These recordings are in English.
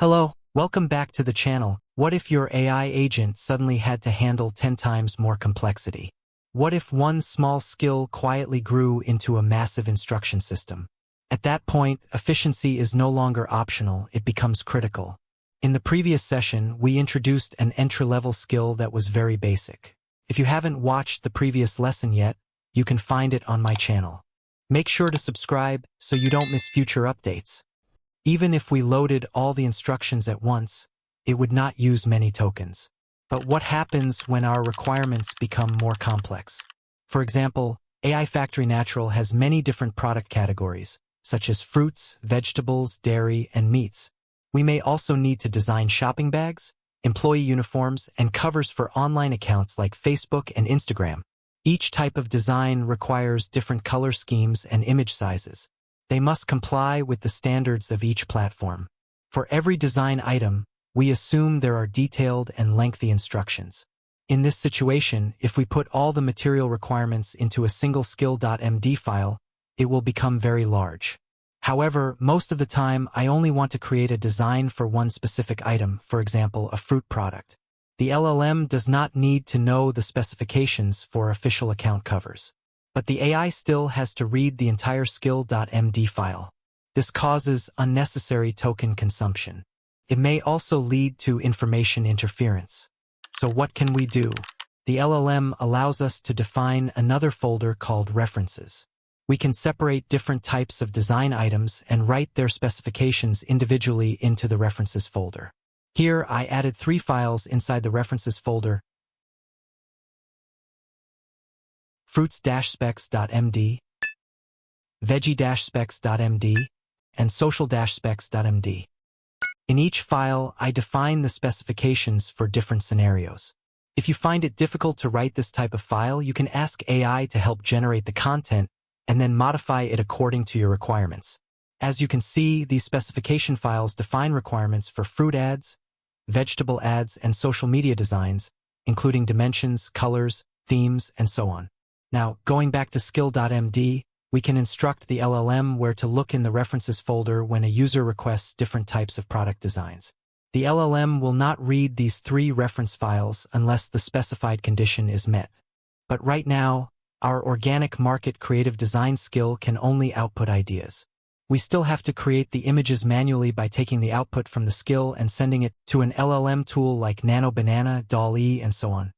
Hello, welcome back to the channel. What if your AI agent suddenly had to handle 10 times more complexity? What if one small skill quietly grew into a massive instruction system? At that point, efficiency is no longer optional, it becomes critical. In the previous session, we introduced an entry-level skill that was very basic. If you haven't watched the previous lesson yet, you can find it on my channel. Make sure to subscribe so you don't miss future updates. Even if we loaded all the instructions at once, it would not use many tokens. But what happens when our requirements become more complex? For example, AI Factory Natural has many different product categories, such as fruits, vegetables, dairy, and meats. We may also need to design shopping bags, employee uniforms, and covers for online accounts like Facebook and Instagram. Each type of design requires different color schemes and image sizes. They must comply with the standards of each platform. For every design item, we assume there are detailed and lengthy instructions. In this situation, if we put all the material requirements into a single skill.md file, it will become very large. However, most of the time, I only want to create a design for one specific item, for example, a fruit product. The LLM does not need to know the specifications for official account covers. But the AI still has to read the entire skill.md file. This causes unnecessary token consumption. It may also lead to information interference. So what can we do? The LLM allows us to define another folder called references. We can separate different types of design items and write their specifications individually into the references folder. Here, I added 3 files inside the references folder: fruits-specs.md, veggie-specs.md, and social-specs.md. In each file, I define the specifications for different scenarios. If you find it difficult to write this type of file, you can ask AI to help generate the content and then modify it according to your requirements. As you can see, these specification files define requirements for fruit ads, vegetable ads, and social media designs, including dimensions, colors, themes, and so on. Now, going back to skill.md, we can instruct the LLM where to look in the references folder when a user requests different types of product designs. The LLM will not read these 3 reference files unless the specified condition is met. But right now, our organic market creative design skill can only output ideas. We still have to create the images manually by taking the output from the skill and sending it to an LLM tool like Nano Banana, DALL-E, and so on.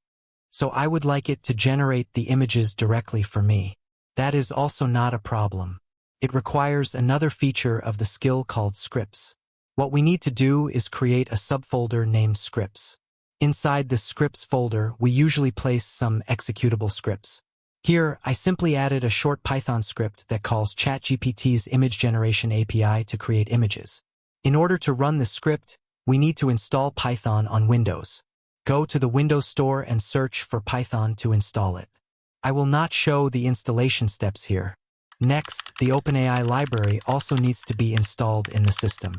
So I would like it to generate the images directly for me. That is also not a problem. It requires another feature of the skill called scripts. What we need to do is create a subfolder named scripts. Inside the scripts folder, we usually place some executable scripts. Here, I simply added a short Python script that calls ChatGPT's image generation API to create images. In order to run the script, we need to install Python on Windows. Go to the Windows Store and search for Python to install it. I will not show the installation steps here. Next, the OpenAI library also needs to be installed in the system.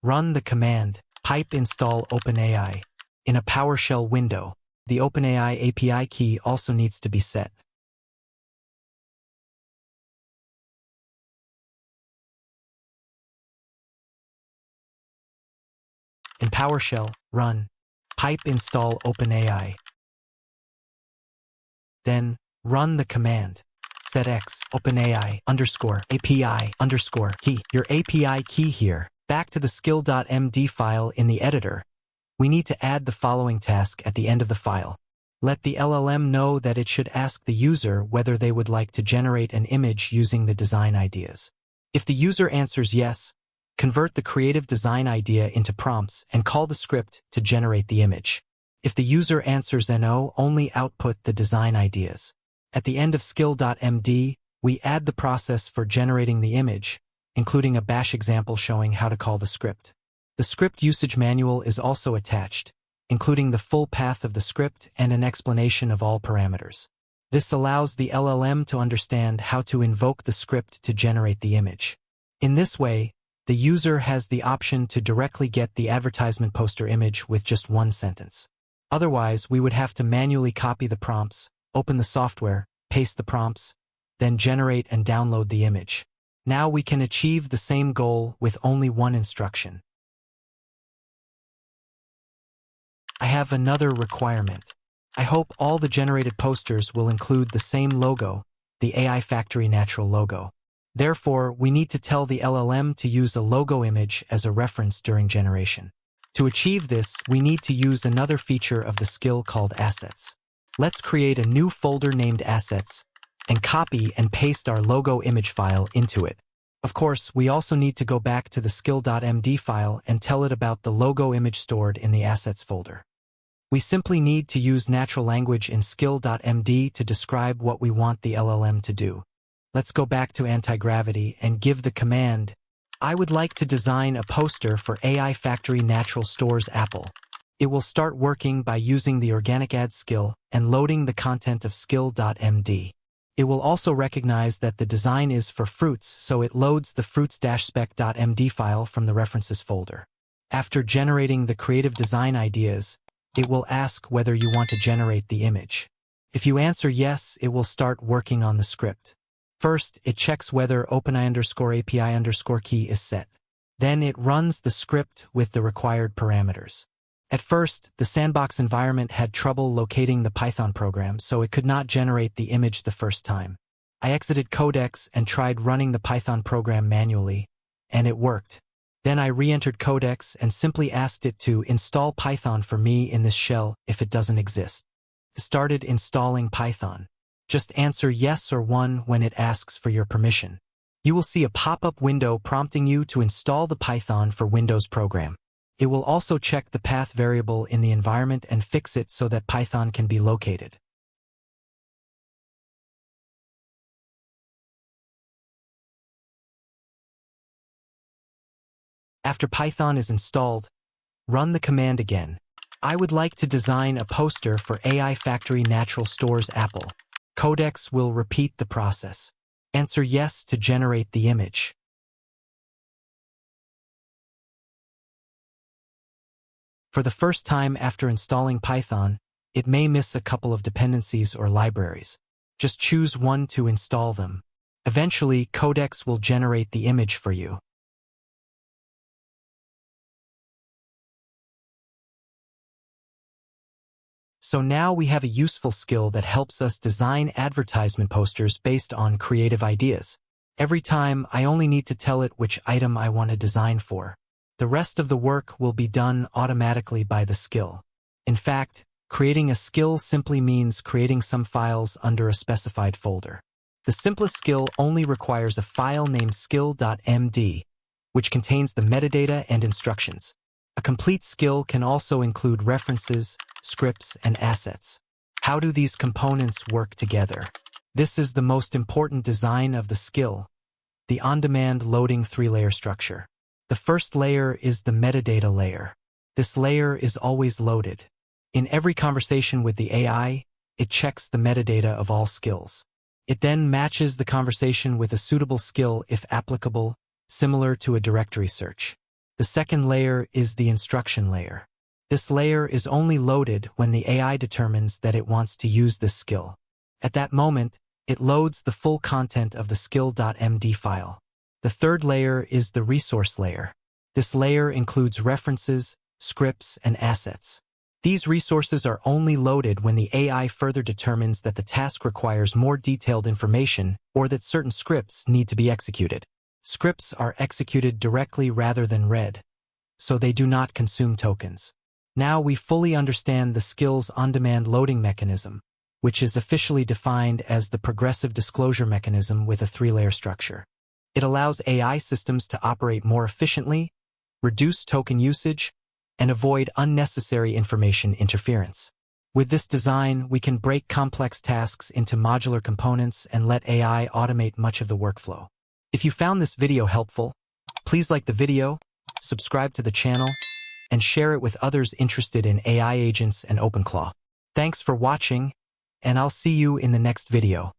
Run the command pipe install OpenAI. In a PowerShell window, the OpenAI API key also needs to be set. In PowerShell, run pipe install OpenAI. Then, run the command setx OpenAI _API key. Your API key here. Back to the skill.md file in the editor, we need to add the following task at the end of the file. Let the LLM know that it should ask the user whether they would like to generate an image using the design ideas. If the user answers yes, convert the creative design idea into prompts and call the script to generate the image. If the user answers no, only output the design ideas. At the end of skill.md, we add the process for generating the image, including a bash example showing how to call the script. The script usage manual is also attached, including the full path of the script and an explanation of all parameters. This allows the LLM to understand how to invoke the script to generate the image. In this way, the user has the option to directly get the advertisement poster image with just one sentence. Otherwise, we would have to manually copy the prompts, open the software, paste the prompts, then generate and download the image. Now we can achieve the same goal with only one instruction. I have another requirement. I hope all the generated posters will include the same logo, the AI Factory Natural logo. Therefore, we need to tell the LLM to use a logo image as a reference during generation. To achieve this, we need to use another feature of the skill called Assets. Let's create a new folder named Assets and copy and paste our logo image file into it. Of course, we also need to go back to the skill.md file and tell it about the logo image stored in the Assets folder. We simply need to use natural language in skill.md to describe what we want the LLM to do. Let's go back to anti-gravity and give the command, I would like to design a poster for AI Factory Natural Stores Apple. It will start working by using the organic add skill and loading the content of skill.md. It will also recognize that the design is for fruits, so it loads the fruits-spec.md file from the references folder. After generating the creative design ideas, it will ask whether you want to generate the image. If you answer yes, it will start working on the script. First, it checks whether OpenAI_API_key is set. Then it runs the script with the required parameters. At first, the sandbox environment had trouble locating the Python program, so it could not generate the image the first time. I exited Codex and tried running the Python program manually, and it worked. Then I re-entered Codex and simply asked it to install Python for me in this shell if it doesn't exist. It started installing Python. Just answer yes or 1 when it asks for your permission. You will see a pop-up window prompting you to install the Python for Windows program. It will also check the path variable in the environment and fix it so that Python can be located. After Python is installed, run the command again. I would like to design a poster for AI Factory Natural Stores Apple. Codex will repeat the process. Answer yes to generate the image. For the first time after installing Python, it may miss a couple of dependencies or libraries. Just choose one to install them. Eventually, Codex will generate the image for you. So now we have a useful skill that helps us design advertisement posters based on creative ideas. Every time, I only need to tell it which item I want to design for. The rest of the work will be done automatically by the skill. In fact, creating a skill simply means creating some files under a specified folder. The simplest skill only requires a file named skill.md, which contains the metadata and instructions. A complete skill can also include references, scripts, and assets. How do these components work together? This is the most important design of the skill, the on-demand loading 3-layer structure. The first layer is the metadata layer. This layer is always loaded. In every conversation with the AI, it checks the metadata of all skills. It then matches the conversation with a suitable skill if applicable, similar to a directory search. The second layer is the instruction layer. This layer is only loaded when the AI determines that it wants to use this skill. At that moment, it loads the full content of the skill.md file. The third layer is the resource layer. This layer includes references, scripts, and assets. These resources are only loaded when the AI further determines that the task requires more detailed information or that certain scripts need to be executed. Scripts are executed directly rather than read, so they do not consume tokens. Now we fully understand the skill's on-demand loading mechanism, which is officially defined as the progressive disclosure mechanism with a 3-layer structure. It allows AI systems to operate more efficiently, reduce token usage, and avoid unnecessary information interference. With this design, we can break complex tasks into modular components and let AI automate much of the workflow. If you found this video helpful, please like the video, subscribe to the channel, and share it with others interested in AI agents and OpenClaw. Thanks for watching, and I'll see you in the next video.